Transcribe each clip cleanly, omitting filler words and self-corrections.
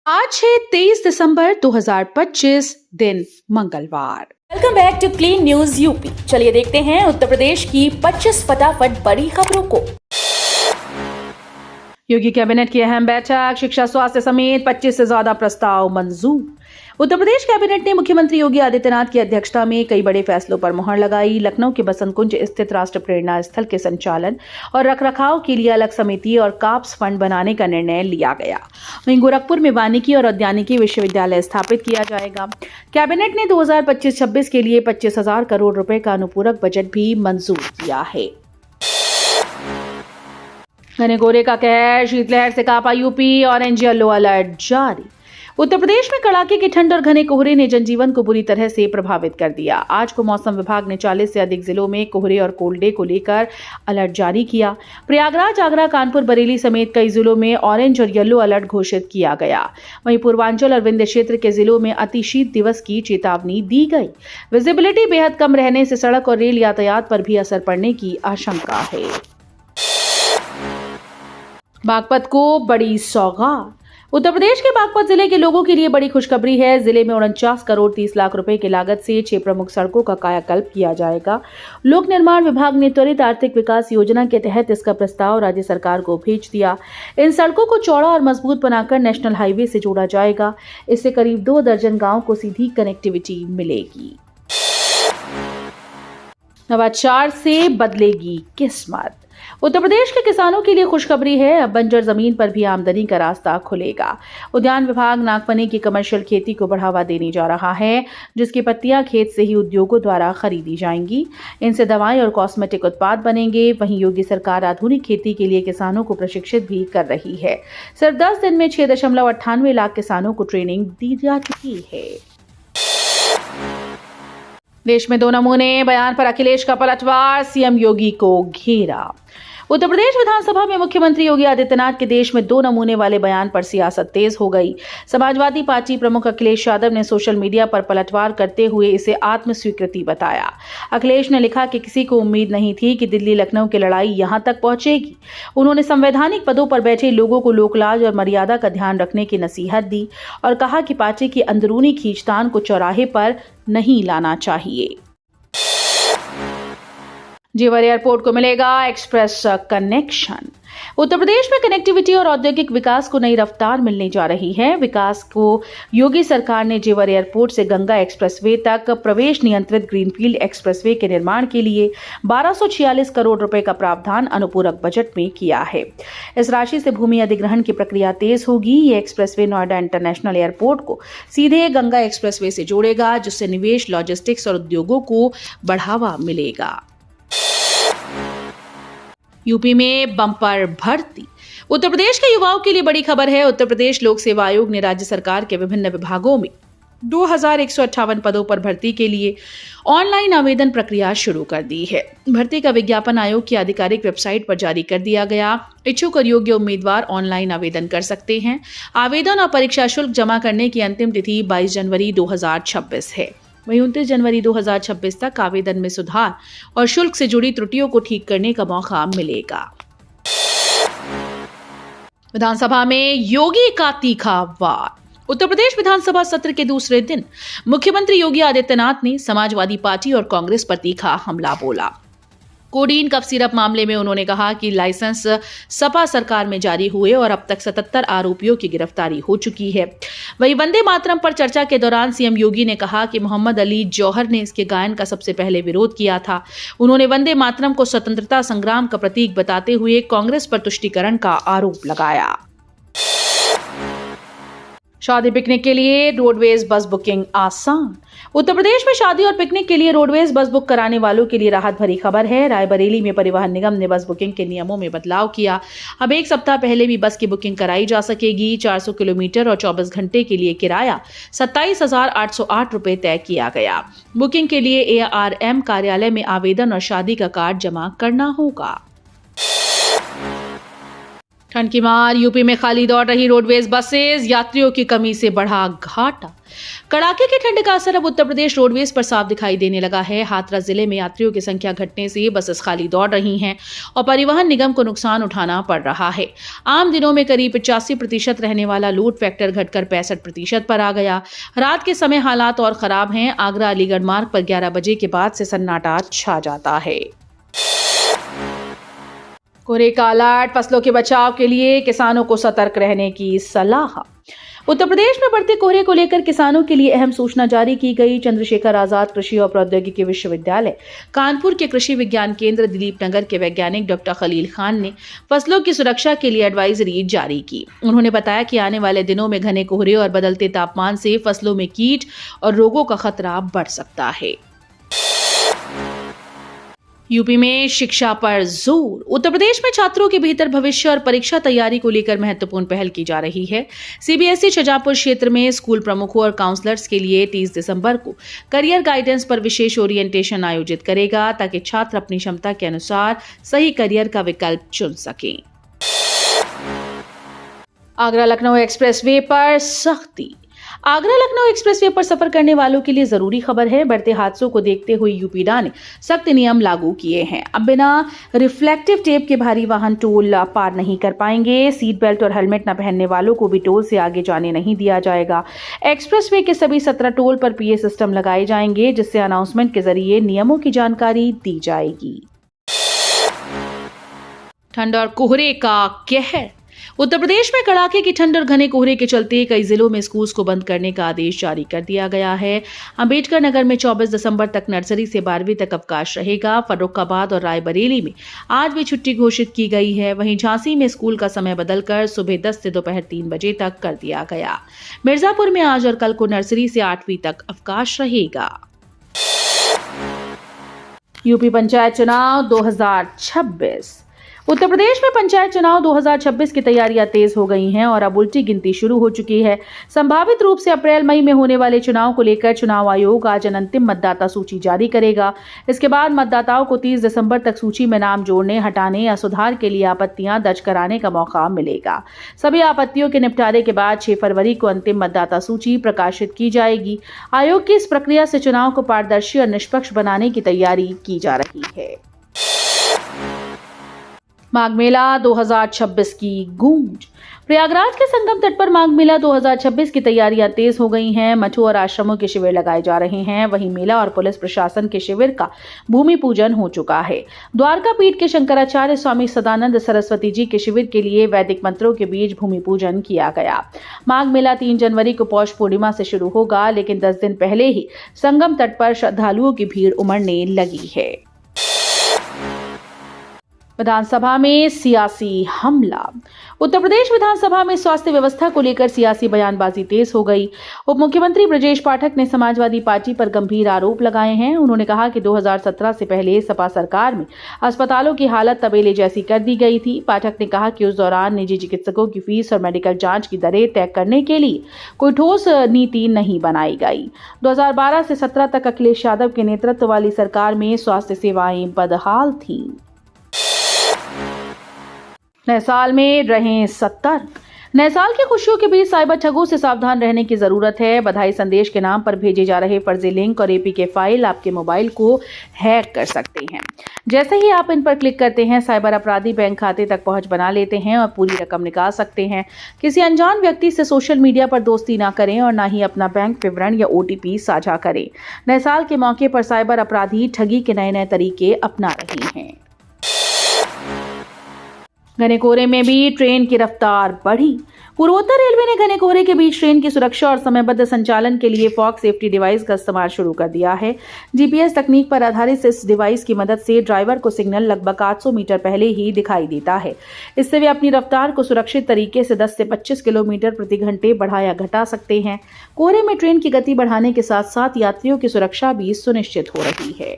आज है 23 दिसंबर 2025 दिन मंगलवार। Welcome back to clean news UP. चलिए देखते हैं उत्तर प्रदेश की 25 फटाफट बड़ी खबरों को। योगी कैबिनेट की अहम बैठक, शिक्षा स्वास्थ्य समेत 25 से ज्यादा प्रस्ताव मंजूर। उत्तर प्रदेश कैबिनेट ने मुख्यमंत्री योगी आदित्यनाथ की अध्यक्षता में कई बड़े फैसलों पर मुहर लगाई। लखनऊ के बसंत कुंज स्थित राष्ट्र प्रेरणा स्थल के संचालन और रखरखाव के लिए अलग समिति और काप्स फंड बनाने का निर्णय लिया गया। वहीं गोरखपुर में वानिकी और उद्यानिकी विश्वविद्यालय स्थापित किया जाएगा। कैबिनेट ने 2025-26 के लिए 25,000 करोड़ रुपए का अनुपूरक बजट भी मंजूर किया है। घने कोहरे का कहर, शीतलहर से कांपा यूपी, ऑरेंज येलो अलर्ट जारी। उत्तर प्रदेश में कड़ाके की ठंड और घने कोहरे ने जनजीवन को बुरी तरह से प्रभावित कर दिया। आज को मौसम विभाग ने 40 से अधिक जिलों में कोहरे और कोल्ड डे को लेकर अलर्ट जारी किया। प्रयागराज, आगरा, कानपुर, बरेली समेत कई जिलों में ऑरेंज और येलो अलर्ट घोषित किया गया। वहीं पूर्वांचल और विंध्य क्षेत्र के जिलों में अति शीत दिवस की चेतावनी दी गई। विजिबिलिटी बेहद कम रहने से सड़क और रेल यातायात पर भी असर पड़ने की आशंका है। बागपत को बड़ी सौगात। उत्तर प्रदेश के बागपत जिले के लोगों के लिए बड़ी खुशखबरी है। जिले में 49 करोड़ 30 लाख रुपए की लागत से 6 प्रमुख सड़कों का कायाकल्प किया जाएगा। लोक निर्माण विभाग ने त्वरित आर्थिक विकास योजना के तहत इसका प्रस्ताव राज्य सरकार को भेज दिया। इन सड़कों को चौड़ा और मजबूत बनाकर नेशनल हाईवे से जोड़ा जाएगा। इससे करीब 2 दर्जन गांव को सीधी कनेक्टिविटी मिलेगी। नवाचार से बदलेगी किस्मत। उत्तर प्रदेश के किसानों के लिए खुशखबरी है। अब बंजर जमीन पर भी आमदनी का रास्ता खुलेगा। उद्यान विभाग नागफनी की कमर्शियल खेती को बढ़ावा देने जा रहा है, जिसकी पत्तियां खेत से ही उद्योगों द्वारा खरीदी जाएंगी। इनसे दवाएं और कॉस्मेटिक उत्पाद बनेंगे। वहीं योगी सरकार आधुनिक खेती के लिए किसानों को प्रशिक्षित भी कर रही है। सिर्फ 10 दिन में 6.98 लाख किसानों को ट्रेनिंग दी जा चुकी है। देश में 2 नमूने, बयान पर अखिलेश का पलटवार, सीएम योगी को घेरा। उत्तर प्रदेश विधानसभा में मुख्यमंत्री योगी आदित्यनाथ के देश में 2 नमूने वाले बयान पर सियासत तेज हो गई। समाजवादी पार्टी प्रमुख अखिलेश यादव ने सोशल मीडिया पर पलटवार करते हुए इसे आत्मस्वीकृति बताया। अखिलेश ने लिखा कि किसी को उम्मीद नहीं थी कि दिल्ली लखनऊ की लड़ाई यहां तक पहुंचेगी। उन्होंने संवैधानिक पदों पर बैठे लोगों को लोकलाज और मर्यादा का ध्यान रखने की नसीहत दी और कहा कि पार्टी की अंदरूनी खींचतान को चौराहे पर नहीं लाना चाहिए। जेवर एयरपोर्ट को मिलेगा एक्सप्रेस कनेक्शन। उत्तर प्रदेश में कनेक्टिविटी और औद्योगिक विकास को नई रफ्तार मिलने जा रही है। विकास को योगी सरकार ने जेवर एयरपोर्ट से गंगा एक्सप्रेसवे तक प्रवेश नियंत्रित ग्रीनफील्ड एक्सप्रेसवे के निर्माण के लिए 1246 करोड़ रुपए का प्रावधान अनुपूरक बजट में किया है। इस राशि से भूमि अधिग्रहण की प्रक्रिया तेज होगी। ये एक्सप्रेसवे नोएडा इंटरनेशनल एयरपोर्ट को सीधे गंगा एक्सप्रेसवे से जोड़ेगा, जिससे निवेश, लॉजिस्टिक्स और उद्योगों को बढ़ावा मिलेगा। यूपी में बम्पर भर्ती। उत्तर प्रदेश के युवाओं के लिए बड़ी खबर है। उत्तर प्रदेश लोक सेवा आयोग ने राज्य सरकार के विभिन्न विभागों में 2158 पदों पर भर्ती के लिए ऑनलाइन आवेदन प्रक्रिया शुरू कर दी है। भर्ती का विज्ञापन आयोग की आधिकारिक वेबसाइट पर जारी कर दिया गया। इच्छुक और योग्य उम्मीदवार ऑनलाइन आवेदन कर सकते हैं। आवेदन और परीक्षा शुल्क जमा करने की अंतिम तिथि 22 जनवरी 2026 है। वहीं 29 जनवरी 2026 तक आवेदन में सुधार और शुल्क से जुड़ी त्रुटियों को ठीक करने का मौका मिलेगा। विधानसभा में योगी का तीखा वार। उत्तर प्रदेश विधानसभा सत्र के दूसरे दिन मुख्यमंत्री योगी आदित्यनाथ ने समाजवादी पार्टी और कांग्रेस पर तीखा हमला बोला। कोडीन कफ सिरप मामले में उन्होंने कहा कि लाइसेंस सपा सरकार में जारी हुए और अब तक 77 आरोपियों की गिरफ्तारी हो चुकी है। वहीं वंदे मातरम पर चर्चा के दौरान सीएम योगी ने कहा कि मोहम्मद अली जौहर ने इसके गायन का सबसे पहले विरोध किया था। उन्होंने वंदे मातरम को स्वतंत्रता संग्राम का प्रतीक बताते हुए कांग्रेस पर तुष्टीकरण का आरोप लगाया। शादी पिकनिक के लिए रोडवेज बस बुकिंग आसान। उत्तर प्रदेश में शादी और पिकनिक के लिए रोडवेज बस बुक कराने वालों के लिए राहत भरी खबर है। रायबरेली में परिवहन निगम ने बस बुकिंग के नियमों में बदलाव किया। अब 1 सप्ताह पहले भी बस की बुकिंग कराई जा सकेगी। 400 किलोमीटर और 24 घंटे के लिए किराया 27,808 रुपए तय किया गया। बुकिंग के लिए ARM कार्यालय में आवेदन और शादी का कार्ड जमा करना होगा। ठंड की मार, यूपी में खाली दौड़ रही रोडवेज बसेस, यात्रियों की कमी से बढ़ा घाटा। कड़ाके की ठंड का असर अब उत्तर प्रदेश रोडवेज पर साफ दिखाई देने लगा है। हाथरस जिले में यात्रियों की संख्या घटने से बसेस खाली दौड़ रही हैं और परिवहन निगम को नुकसान उठाना पड़ रहा है। आम दिनों में करीब 85% रहने वाला लोड फैक्टर घटकर 65% पर आ गया। रात के समय हालात और खराब हैं। आगरा अलीगढ़ मार्ग पर 11 बजे के बाद से सन्नाटा छा जाता है। कोहरे का अलर्ट, फसलों के बचाव के लिए किसानों को सतर्क रहने की सलाह। उत्तर प्रदेश में बढ़ते कोहरे को लेकर किसानों के लिए अहम सूचना जारी की गई। चंद्रशेखर आजाद कृषि और प्रौद्योगिकी विश्वविद्यालय कानपुर के कृषि विज्ञान केंद्र दिलीप नगर के वैज्ञानिक डॉक्टर खलील खान ने फसलों की सुरक्षा के लिए एडवाइजरी जारी की। उन्होंने बताया कि आने वाले दिनों में घने कोहरे और बदलते तापमान से फसलों में कीट और रोगों का खतरा बढ़ सकता है। यूपी में शिक्षा पर जोर। उत्तर प्रदेश में छात्रों के बेहतर भविष्य और परीक्षा तैयारी को लेकर महत्वपूर्ण पहल की जा रही है। सीबीएसई शाजापुर क्षेत्र में स्कूल प्रमुखों और काउंसलर्स के लिए 30 दिसंबर को करियर गाइडेंस पर विशेष ओरिएंटेशन आयोजित करेगा, ताकि छात्र अपनी क्षमता के अनुसार सही करियर का विकल्प चुन सकें। आगरा लखनऊ एक्सप्रेसवे पर सख्ती। आगरा लखनऊ एक्सप्रेसवे पर सफर करने वालों के लिए जरूरी खबर है। बढ़ते हादसों को देखते हुए यूपीडा ने सख्त नियम लागू किए हैं। अब बिना रिफ्लेक्टिव टेप के भारी वाहन टोल पार नहीं कर पाएंगे। सीट बेल्ट और हेलमेट न पहनने वालों को भी टोल से आगे जाने नहीं दिया जाएगा। एक्सप्रेसवे के सभी 17 टोल पर पीए सिस्टम लगाए जाएंगे, जिससे अनाउंसमेंट के जरिए नियमों की जानकारी दी जाएगी। ठंड और कोहरे का कहर। उत्तर प्रदेश में कड़ाके की ठंड और घने कोहरे के चलते कई जिलों में स्कूल्स को बंद करने का आदेश जारी कर दिया गया है। अंबेडकर नगर में 24 दिसंबर तक नर्सरी से 12वीं तक अवकाश रहेगा। फर्रुखाबाद और रायबरेली में आज भी छुट्टी घोषित की गई है। वहीं झांसी में स्कूल का समय बदलकर सुबह 10 से दोपहर 3 बजे तक कर दिया गया। मिर्जापुर में आज और कल को नर्सरी से 8वीं तक अवकाश रहेगा। यूपी पंचायत चुनाव 2026। उत्तर प्रदेश में पंचायत चुनाव 2026 की तैयारियां तेज हो गई हैं और अब उल्टी गिनती शुरू हो चुकी है। संभावित रूप से अप्रैल मई में होने वाले चुनाव को लेकर चुनाव आयोग आज अंतिम मतदाता सूची जारी करेगा। इसके बाद मतदाताओं को 30 दिसंबर तक सूची में नाम जोड़ने, हटाने या सुधार के लिए आपत्तियां दर्ज कराने का मौका मिलेगा। सभी आपत्तियों के निपटारे के बाद 6 फरवरी को अंतिम मतदाता सूची प्रकाशित की जाएगी। आयोग की इस प्रक्रिया से चुनाव को पारदर्शी और निष्पक्ष बनाने की तैयारी की जा रही है। माघ मेला 2026 की गूंज। प्रयागराज के संगम तट पर माघ मेला 2026 की तैयारियां तेज हो गई हैं। मठों और आश्रमों के शिविर लगाए जा रहे हैं। वहीं मेला और पुलिस प्रशासन के शिविर का भूमि पूजन हो चुका है। द्वारका पीठ के शंकराचार्य स्वामी सदानंद सरस्वती जी के शिविर के लिए वैदिक मंत्रों के बीच भूमि पूजन किया गया। माघ मेला 3 जनवरी को पौष पूर्णिमा से शुरू होगा, लेकिन 10 दिन पहले ही संगम तट पर श्रद्धालुओं की भीड़ उमड़ने लगी है। विधानसभा में सियासी हमला। उत्तर प्रदेश विधानसभा में स्वास्थ्य व्यवस्था को लेकर सियासी बयानबाजी तेज हो गई। उप मुख्यमंत्री ब्रजेश पाठक ने समाजवादी पार्टी पर गंभीर आरोप लगाए हैं। उन्होंने कहा कि 2017 से पहले सपा सरकार में अस्पतालों की हालत तबेले जैसी कर दी गई थी। पाठक ने कहा कि उस दौरान निजी चिकित्सकों की फीस और मेडिकल जांच की दरें तय करने के लिए कोई ठोस नीति नहीं बनाई गई। 2012 से 17 तक अखिलेश यादव के नेतृत्व वाली सरकार में स्वास्थ्य सेवाएं बदहाल थीं। नए साल में रहें सतर्क। नए साल की खुशियों के बीच साइबर ठगों से सावधान रहने की जरूरत है। बधाई संदेश के नाम पर भेजे जा रहे फर्जी लिंक और एपीके फाइल आपके मोबाइल को हैक कर सकते हैं। जैसे ही आप इन पर क्लिक करते हैं, साइबर अपराधी बैंक खाते तक पहुंच बना लेते हैं और पूरी रकम निकाल सकते हैं। किसी अनजान व्यक्ति से सोशल मीडिया पर दोस्ती ना करें और ना ही अपना बैंक विवरण या ओटीपी साझा करें। नए साल के मौके पर साइबर अपराधी ठगी के नए तरीके अपना रहे हैं। घने कोहरे में भी ट्रेन की रफ्तार बढ़ी। पूर्वोत्तर रेलवे ने घने कोहरे के बीच ट्रेन की सुरक्षा और समयबद्ध संचालन के लिए फॉग सेफ्टी डिवाइस का इस्तेमाल शुरू कर दिया है। जीपीएस तकनीक पर आधारित इस डिवाइस की मदद से ड्राइवर को सिग्नल लगभग 800 मीटर पहले ही दिखाई देता है। इससे वे अपनी रफ्तार को सुरक्षित तरीके से 10 से 25 किलोमीटर प्रति घंटे बढ़ा या घटा सकते हैं। कोहरे में ट्रेन की गति बढ़ाने के साथ साथ यात्रियों की सुरक्षा भी सुनिश्चित हो रही है।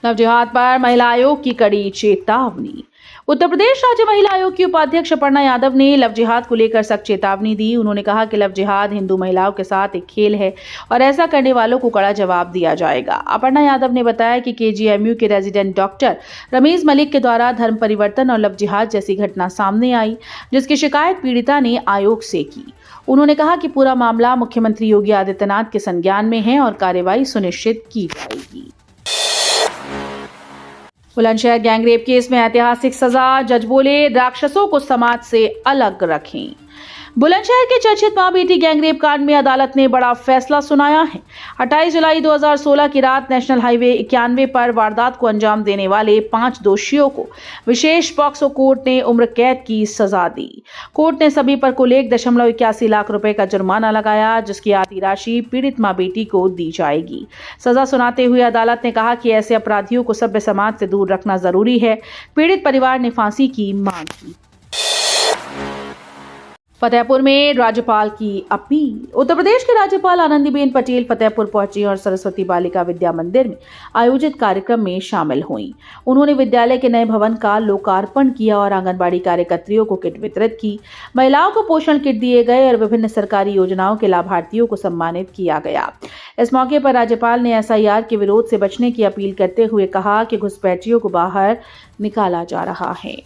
लव जिहाद पर महिला आयोग की कड़ी चेतावनी। उत्तर प्रदेश राज्य महिला आयोग की उपाध्यक्ष अपर्णा यादव ने लव जिहाद को लेकर सख्त चेतावनी दी। उन्होंने कहा कि लव जिहाद हिंदू महिलाओं के साथ एक खेल है और ऐसा करने वालों को कड़ा जवाब दिया जाएगा। अपर्णा यादव ने बताया कि केजीएमयू के रेजिडेंट डॉक्टर रमीज मलिक के द्वारा धर्म परिवर्तन और लव जिहाद जैसी घटना सामने आई, जिसकी शिकायत पीड़िता ने आयोग से की। उन्होंने कहा कि पूरा मामला मुख्यमंत्री योगी आदित्यनाथ के संज्ञान में है और कार्रवाई सुनिश्चित की जाएगी। बुलंदशहर गैंगरेप केस में ऐतिहासिक सजा, जज बोले राक्षसों को समाज से अलग रखें। बुलंदशहर के चर्चित मां बेटी गैंगरेप कांड में अदालत ने बड़ा फैसला सुनाया है। 28 जुलाई 2016 की रात नेशनल हाईवे 91 पर वारदात को अंजाम देने वाले 5 दोषियों को विशेष पॉक्सो कोर्ट ने उम्र कैद की सजा दी। कोर्ट ने सभी पर कुल 1.81 लाख रुपए का जुर्माना लगाया, जिसकी आधी राशि पीड़ित मां बेटी को दी जाएगी। सजा सुनाते हुए अदालत ने कहा कि ऐसे अपराधियों को सभ्य समाज से दूर रखना जरूरी है। पीड़ित परिवार ने फांसी की मांग की। फतेहपुर में राज्यपाल की अपील। उत्तर प्रदेश के राज्यपाल आनंदीबेन पटेल फतेहपुर पहुंची और सरस्वती बालिका विद्या मंदिर में आयोजित कार्यक्रम में शामिल हुईं। उन्होंने विद्यालय के नए भवन का लोकार्पण किया और आंगनबाड़ी कार्यकर्त्रियों को किट वितरित की। महिलाओं को पोषण किट दिए गए और विभिन्न सरकारी योजनाओं के लाभार्थियों को सम्मानित किया गया। इस मौके पर राज्यपाल ने एसआईआर के विरोध से बचने की अपील करते हुए कहा कि घुसपैठियों को बाहर निकाला जा रहा है।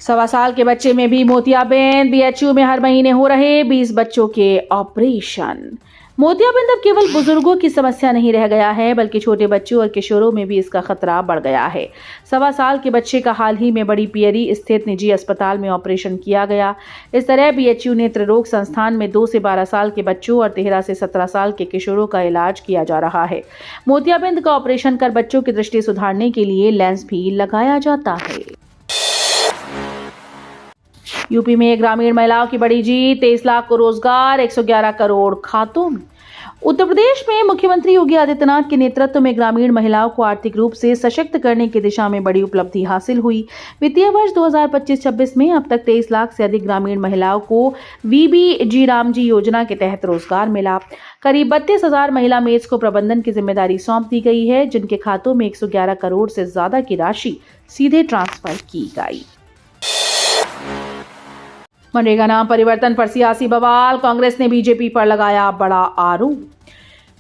1.25 साल के बच्चे में भी मोतियाबिंद। बीएचयू में हर महीने हो रहे 20 बच्चों के ऑपरेशन। मोतियाबिंद अब केवल बुजुर्गों की समस्या नहीं रह गया है, बल्कि छोटे बच्चों और किशोरों में भी इसका खतरा बढ़ गया है। 1.25 साल के बच्चे का हाल ही में बड़ी पियरी स्थित निजी अस्पताल में ऑपरेशन किया गया। इस तरह बीएचयू नेत्र रोग संस्थान में 2 से 12 साल के बच्चों और 13 से 17 साल के किशोरों का इलाज किया जा रहा है। मोतियाबिंद का ऑपरेशन कर बच्चों की दृष्टि सुधारने के लिए लेंस भी लगाया जाता है। यूपी में ग्रामीण महिलाओं की बड़ी जीत, 23 लाख को रोजगार, 111 करोड़ खातों में। उत्तर प्रदेश में मुख्यमंत्री योगी आदित्यनाथ के नेतृत्व में ग्रामीण महिलाओं को आर्थिक रूप से सशक्त करने की दिशा में बड़ी उपलब्धि हासिल हुई। वित्तीय वर्ष 2025-26 में अब तक 23 लाख से अधिक ग्रामीण महिलाओं को वीबीजी रामजी योजना के तहत रोजगार मिला। करीब 32,000 महिला मेड्स को प्रबंधन की जिम्मेदारी सौंप दी गई है, जिनके खातों में 111 करोड़ से ज्यादा की राशि सीधे ट्रांसफर की गई। मनरेगा नाम परिवर्तन पर सियासी बवाल। कांग्रेस ने बीजेपी पर लगाया बड़ा आरोप।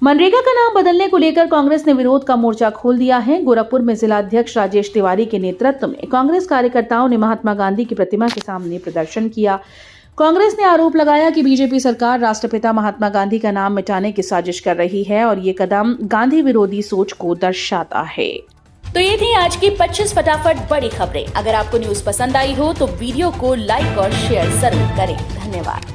मनरेगा का नाम बदलने को लेकर कांग्रेस ने विरोध का मोर्चा खोल दिया है। गोरखपुर में जिला अध्यक्ष राजेश तिवारी के नेतृत्व में कांग्रेस कार्यकर्ताओं ने महात्मा गांधी की प्रतिमा के सामने प्रदर्शन किया। कांग्रेस ने आरोप लगाया कि बीजेपी सरकार राष्ट्रपिता महात्मा गांधी का नाम मिटाने की साजिश कर रही है और ये कदम गांधी विरोधी सोच को दर्शाता है। तो ये थी आज की 25 फटाफट बड़ी खबरें। अगर आपको न्यूज पसंद आई हो तो वीडियो को लाइक और शेयर जरूर करें। धन्यवाद।